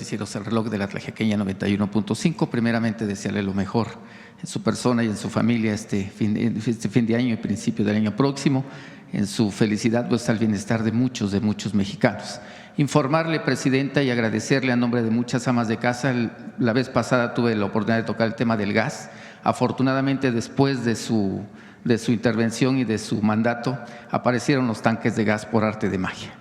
noticieros El Reloj de la Tlaxcalteca 91.5. Primeramente, desearle lo mejor en su persona y en su familia este fin de año y principio del año próximo, en su felicidad, pues al bienestar de muchos mexicanos. Informarle, Presidenta, y agradecerle a nombre de muchas amas de casa. La vez pasada tuve la oportunidad de tocar el tema del gas. Afortunadamente, después de su intervención y de su mandato, aparecieron los tanques de gas por arte de magia.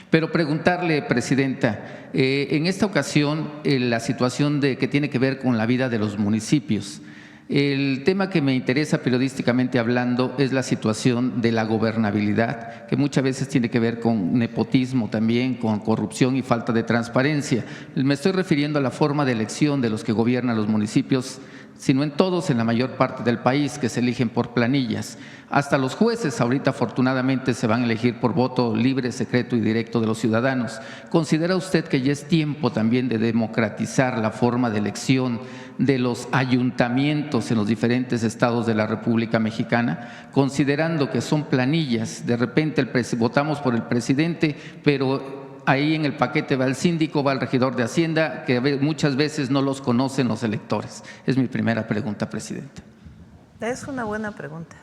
Pero preguntarle, Presidenta, en esta ocasión la situación que tiene que ver con la vida de los municipios. El tema que me interesa periodísticamente hablando es la situación de la gobernabilidad, que muchas veces tiene que ver con nepotismo también, con corrupción y falta de transparencia. Me estoy refiriendo a la forma de elección de los que gobiernan los municipios, sino en todos, en la mayor parte del país, que se eligen por planillas. Hasta los jueces ahorita afortunadamente se van a elegir por voto libre, secreto y directo de los ciudadanos. ¿Considera usted que ya es tiempo también de democratizar la forma de elección de los ayuntamientos en los diferentes estados de la República Mexicana? Considerando que son planillas, de repente votamos por el presidente, pero ahí en el paquete va el síndico, va el regidor de Hacienda, que muchas veces no los conocen los electores. Es mi primera pregunta, Presidenta. Es una buena pregunta.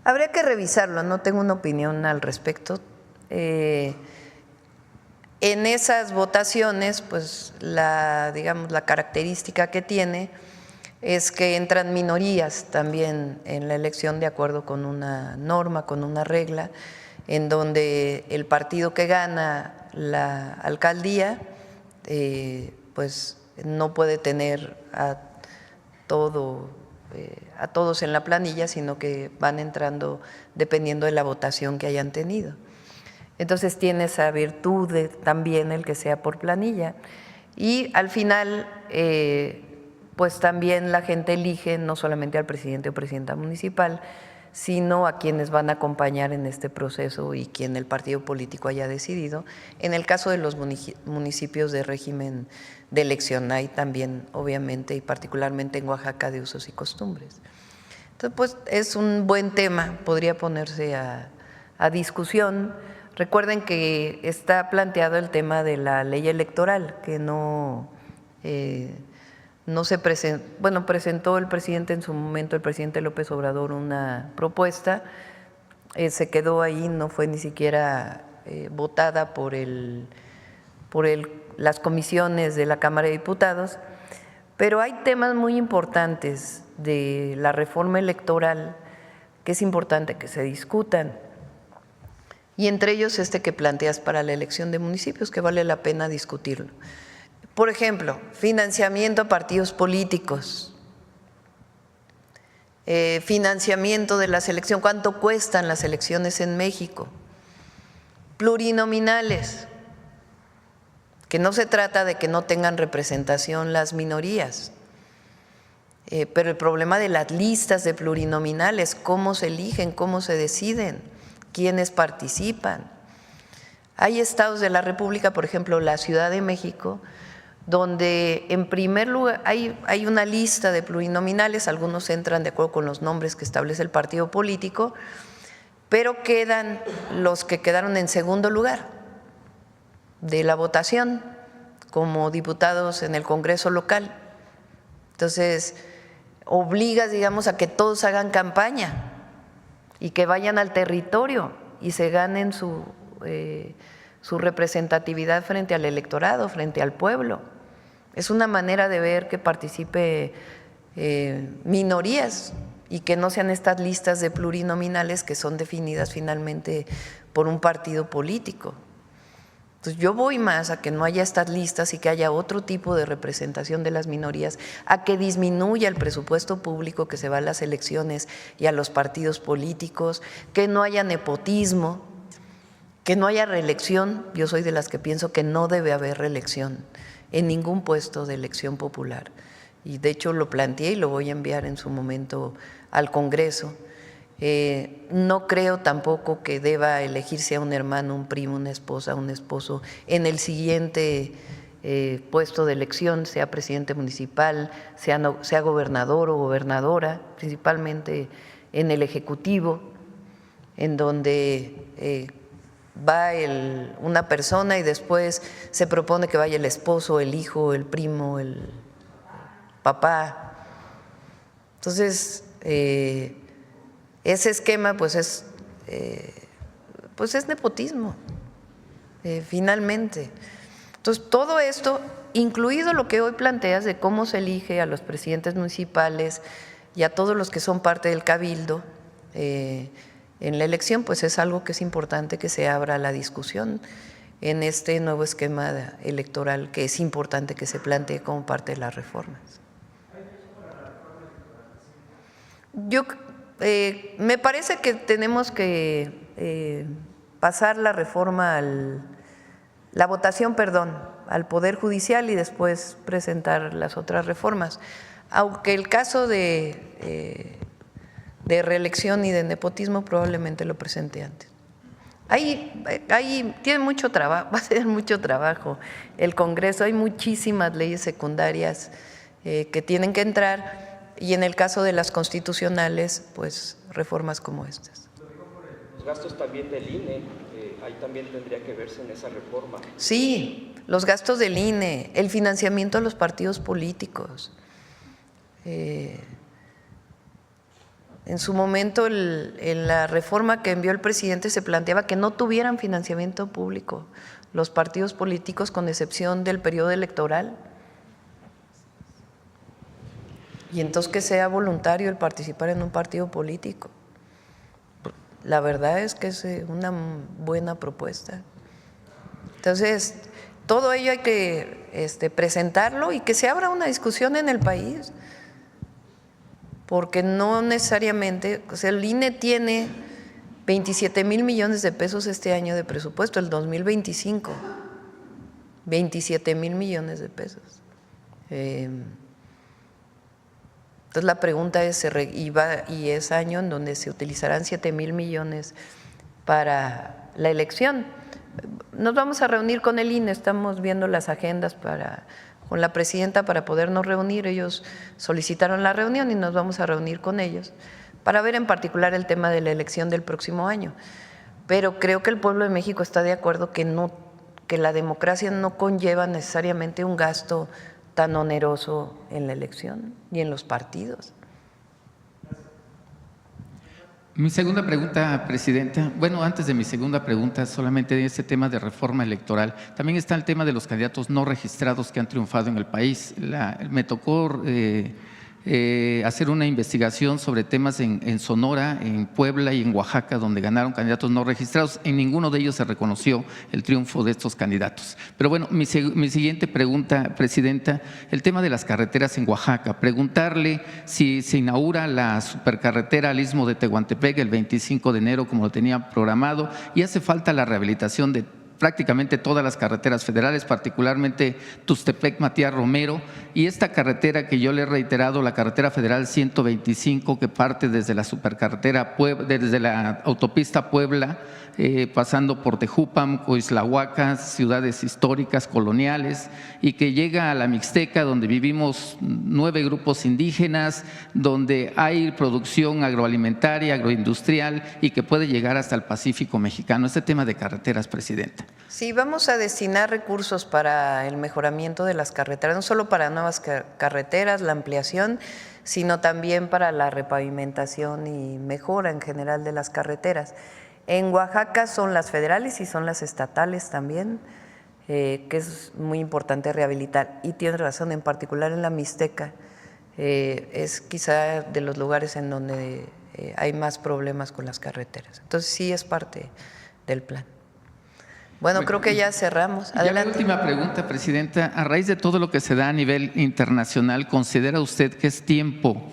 Habría que revisarlo, no tengo una opinión al respecto. En esas votaciones, pues digamos, la característica que tiene es que entran minorías también en la elección de acuerdo con una norma, con una regla, en donde el partido que gana la alcaldía pues no puede tener a todos en la planilla, sino que van entrando dependiendo de la votación que hayan tenido. Entonces tiene esa virtud también el que sea por planilla. Y al final pues también la gente elige no solamente al presidente o presidenta municipal, sino a quienes van a acompañar en este proceso y quien el partido político haya decidido. En el caso de los municipios de régimen de elección hay también, obviamente, y particularmente en Oaxaca, de usos y costumbres. Entonces, pues es un buen tema, podría ponerse a discusión. Recuerden que está planteado el tema de la ley electoral, que no se presentó, bueno, presentó el presidente en su momento, el presidente López Obrador, una propuesta, se quedó ahí, no fue ni siquiera votada por las comisiones de la Cámara de Diputados, pero hay temas muy importantes de la reforma electoral que es importante que se discutan, y entre ellos este que planteas para la elección de municipios, que vale la pena discutirlo. Por ejemplo, financiamiento a partidos políticos, financiamiento de la selección, ¿cuánto cuestan las elecciones en México? Plurinominales, que no se trata de que no tengan representación las minorías, pero el problema de las listas de plurinominales, cómo se eligen, cómo se deciden, quiénes participan. Hay estados de la República, por ejemplo, la Ciudad de México, donde en primer lugar hay una lista de plurinominales, algunos entran de acuerdo con los nombres que establece el partido político, pero quedan los que quedaron en segundo lugar de la votación como diputados en el Congreso local. Entonces, obligas, digamos, a que todos hagan campaña y que vayan al territorio y se ganen su representatividad frente al electorado, frente al pueblo. Es una manera de ver que participe minorías y que no sean estas listas de plurinominales que son definidas finalmente por un partido político. Entonces yo voy más a que no haya estas listas y que haya otro tipo de representación de las minorías, a que disminuya el presupuesto público que se va a las elecciones y a los partidos políticos, que no haya nepotismo, que no haya reelección. Yo soy de las que pienso que no debe haber reelección en ningún puesto de elección popular, y de hecho lo planteé y lo voy a enviar en su momento al Congreso. No creo tampoco que deba elegirse a un hermano, un primo, una esposa, un esposo en el siguiente puesto de elección, sea presidente municipal, sea gobernador o gobernadora, principalmente en el Ejecutivo, en donde va una persona y después se propone que vaya el esposo, el hijo, el primo, el papá. Entonces, ese esquema pues es nepotismo, finalmente. Entonces, todo esto, incluido lo que hoy planteas de cómo se elige a los presidentes municipales y a todos los que son parte del cabildo en la elección, pues es algo que es importante que se abra la discusión en este nuevo esquema electoral, que es importante que se plantee como parte de las reformas. Me parece que tenemos que pasar la reforma la votación, al Poder Judicial y después presentar las otras reformas. Aunque el caso de reelección y de nepotismo probablemente lo presente antes. Ahí tiene mucho trabajo, va a ser mucho trabajo el Congreso, hay muchísimas leyes secundarias que tienen que entrar y en el caso de las constitucionales, pues reformas como estas. Los gastos también del INE, ahí también tendría que verse en esa reforma. Sí, los gastos del INE, el financiamiento a los partidos políticos. En su momento, en la reforma que envió el presidente se planteaba que no tuvieran financiamiento público los partidos políticos con excepción del periodo electoral. Y entonces que sea voluntario el participar en un partido político. La verdad es que es una buena propuesta. Entonces, todo ello hay que presentarlo y que se abra una discusión en el país. Porque no necesariamente, o sea, el INE tiene 27,000 millones de pesos este año de presupuesto, el 2025, 27,000 millones de pesos. Entonces la pregunta es, y es año en donde se utilizarán 7,000 millones para la elección. Nos vamos a reunir con el INE, estamos viendo las agendas con la presidenta para podernos reunir. Ellos solicitaron la reunión y nos vamos a reunir con ellos para ver en particular el tema de la elección del próximo año. Pero creo que el pueblo de México está de acuerdo que la democracia no conlleva necesariamente un gasto tan oneroso en la elección y en los partidos. Mi segunda pregunta, Presidenta. Bueno, antes de mi segunda pregunta, solamente de este tema de reforma electoral, también está el tema de los candidatos no registrados que han triunfado en el país. Me tocó hacer una investigación sobre temas en Sonora, en Puebla y en Oaxaca, donde ganaron candidatos no registrados. En ninguno de ellos se reconoció el triunfo de estos candidatos. Pero bueno, mi siguiente pregunta, Presidenta, el tema de las carreteras en Oaxaca. Preguntarle si se inaugura la supercarretera al Istmo de Tehuantepec el 25 de enero, como lo tenía programado, y hace falta la rehabilitación de prácticamente todas las carreteras federales, particularmente Tustepec-Matías Romero, y esta carretera que yo le he reiterado, la carretera federal 125, que parte desde la supercarretera, desde la autopista Puebla, pasando por Tejupam, Coislahuaca, ciudades históricas, coloniales, y que llega a la Mixteca, donde vivimos 9 grupos indígenas, donde hay producción agroalimentaria, agroindustrial, y que puede llegar hasta el Pacífico mexicano. Este tema de carreteras, Presidenta. Sí, vamos a destinar recursos para el mejoramiento de las carreteras, no solo para nuevas carreteras, la ampliación, sino también para la repavimentación y mejora en general de las carreteras. En Oaxaca son las federales y son las estatales también, que es muy importante rehabilitar. Y tienes razón, en particular en la Mixteca, es quizá de los lugares en donde hay más problemas con las carreteras. Entonces sí es parte del plan. Bueno, creo que ya cerramos. Adelante. Ya la última pregunta, Presidenta. A raíz de todo lo que se da a nivel internacional, ¿considera usted que es tiempo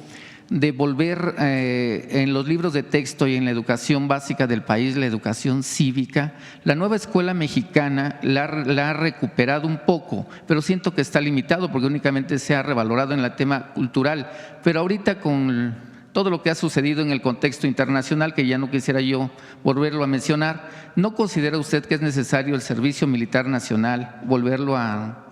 de volver en los libros de texto y en la educación básica del país, la educación cívica? La nueva escuela mexicana la ha recuperado un poco, pero siento que está limitado porque únicamente se ha revalorado en el tema cultural. Pero ahorita con todo lo que ha sucedido en el contexto internacional, que ya no quisiera yo volverlo a mencionar, ¿no considera usted que es necesario el Servicio Militar Nacional volverlo a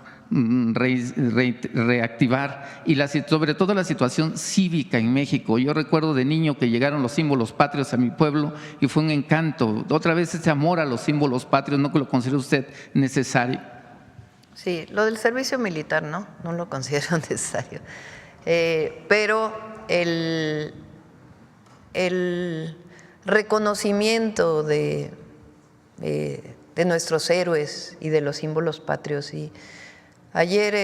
reactivar y sobre todo la situación cívica en México. Yo recuerdo de niño que llegaron los símbolos patrios a mi pueblo y fue un encanto. Otra vez ese amor a los símbolos patrios, ¿no que lo considera usted necesario? Sí, lo del servicio militar no lo considero necesario. Pero el reconocimiento de nuestros héroes y de los símbolos patrios. Sí. Ayer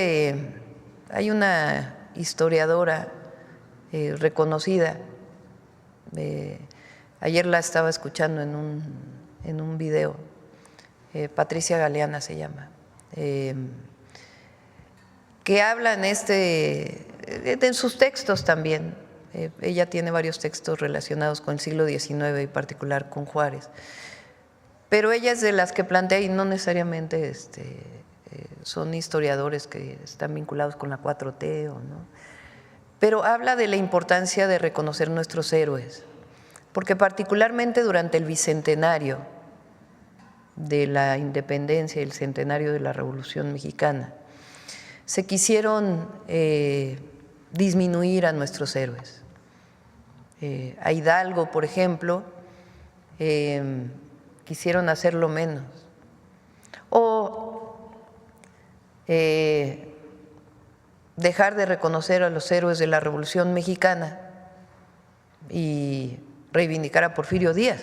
hay una historiadora reconocida, ayer la estaba escuchando en un video, Patricia Galeana se llama, que habla en sus textos también. Ella tiene varios textos relacionados con el siglo XIX y en particular con Juárez. Pero ella es de las que plantea, y no necesariamente son historiadores que están vinculados con la 4T, ¿no? Pero habla de la importancia de reconocer nuestros héroes, porque particularmente durante el bicentenario de la independencia y el centenario de la Revolución Mexicana, se quisieron disminuir a nuestros héroes. A Hidalgo, por ejemplo, quisieron hacerlo menos. O dejar de reconocer a los héroes de la Revolución Mexicana y reivindicar a Porfirio Díaz.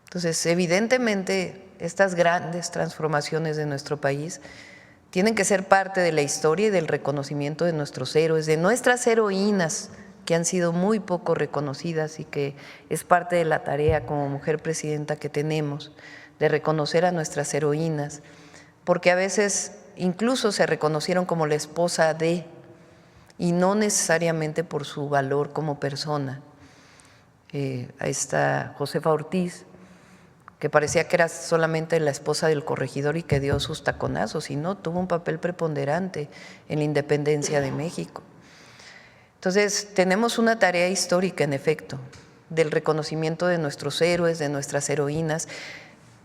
Entonces, evidentemente, estas grandes transformaciones de nuestro país tienen que ser parte de la historia y del reconocimiento de nuestros héroes, de nuestras heroínas, que han sido muy poco reconocidas y que es parte de la tarea como mujer presidenta que tenemos, de reconocer a nuestras heroínas, porque a veces incluso se reconocieron como la esposa de, y no necesariamente por su valor como persona. Ahí está Josefa Ortiz, que parecía que era solamente la esposa del corregidor y que dio sus taconazos, y no, tuvo un papel preponderante en la independencia de México. Entonces, tenemos una tarea histórica, en efecto, del reconocimiento de nuestros héroes, de nuestras heroínas,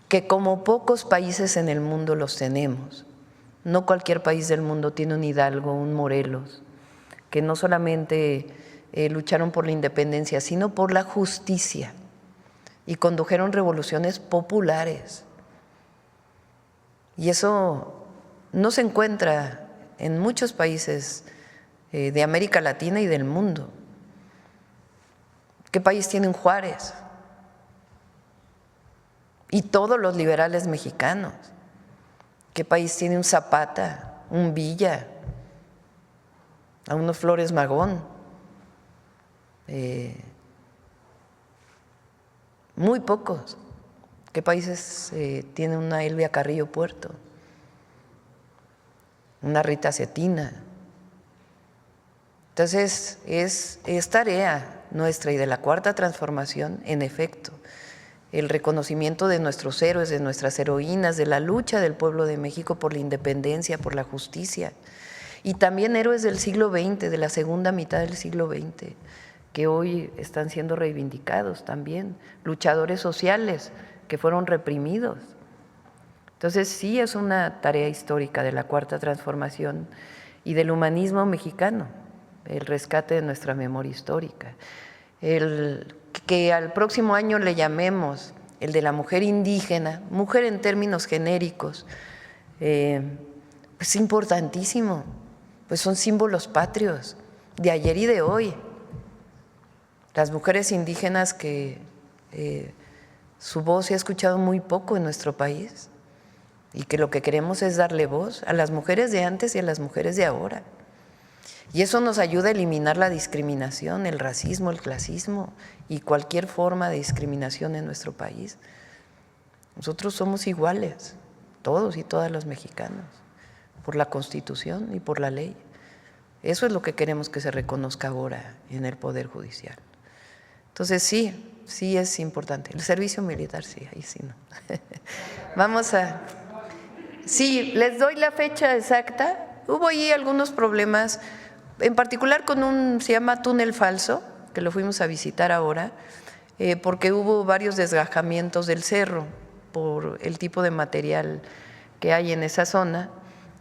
que como pocos países en el mundo los tenemos. No cualquier país del mundo tiene un Hidalgo, un Morelos, que no solamente lucharon por la independencia, sino por la justicia y condujeron revoluciones populares. Y eso no se encuentra en muchos países de América Latina y del mundo. ¿Qué país tiene un Juárez? Y todos los liberales mexicanos. ¿Qué país tiene un Zapata, un Villa, a unos Flores Magón? Muy pocos. ¿Qué países tiene una Elvia Carrillo Puerto? Una Rita Cetina. Entonces, es tarea nuestra y de la Cuarta Transformación, en efecto, el reconocimiento de nuestros héroes, de nuestras heroínas, de la lucha del pueblo de México por la independencia, por la justicia, y también héroes del siglo XX, de la segunda mitad del siglo XX, que hoy están siendo reivindicados también, luchadores sociales que fueron reprimidos. Entonces, sí es una tarea histórica de la Cuarta Transformación y del humanismo mexicano, el rescate de nuestra memoria histórica. El que al próximo año le llamemos el de la mujer indígena, mujer en términos genéricos, pues importantísimo, pues son símbolos patrios de ayer y de hoy. Las mujeres indígenas que su voz se ha escuchado muy poco en nuestro país y que lo que queremos es darle voz a las mujeres de antes y a las mujeres de ahora. Y eso nos ayuda a eliminar la discriminación, el racismo, el clasismo y cualquier forma de discriminación en nuestro país. Nosotros somos iguales, todos y todas los mexicanos, por la Constitución y por la ley. Eso es lo que queremos que se reconozca ahora en el Poder Judicial. Entonces sí es importante. El servicio militar sí, ahí sí no. Vamos a… Sí, les doy la fecha exacta. Hubo ahí algunos problemas, en particular con se llama túnel falso, que lo fuimos a visitar ahora, porque hubo varios desgajamientos del cerro por el tipo de material que hay en esa zona.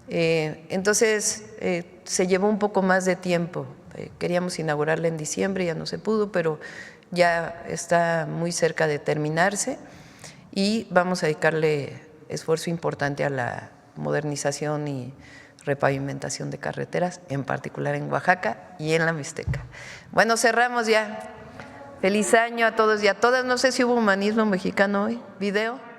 Entonces se llevó un poco más de tiempo. Queríamos inaugurarla en diciembre, ya no se pudo, pero ya está muy cerca de terminarse y vamos a dedicarle esfuerzo importante a la modernización y repavimentación de carreteras, en particular en Oaxaca y en la Mixteca. Bueno, cerramos ya. Feliz año a todos y a todas. No sé si hubo humanismo mexicano hoy. ¿Video?